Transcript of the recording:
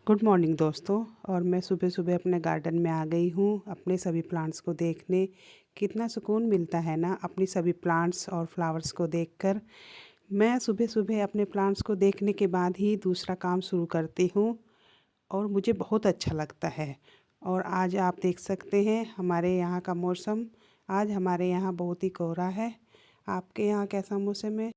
Good morning दोस्तों। और मैं सुबह सुबह अपने गार्डन में आ गई हूँ अपने सभी प्लांट्स को देखने। कितना सुकून मिलता है ना अपनी सभी प्लांट्स और फ्लावर्स को देखकर। मैं सुबह सुबह अपने प्लांट्स को देखने के बाद ही दूसरा काम शुरू करती हूँ और मुझे बहुत अच्छा लगता है। और आज आप देख सकते हैं हमारे यहाँ का मौसम। आज हमारे यहाँ बहुत ही कोहरा है। आपके यहाँ कैसा मौसम है?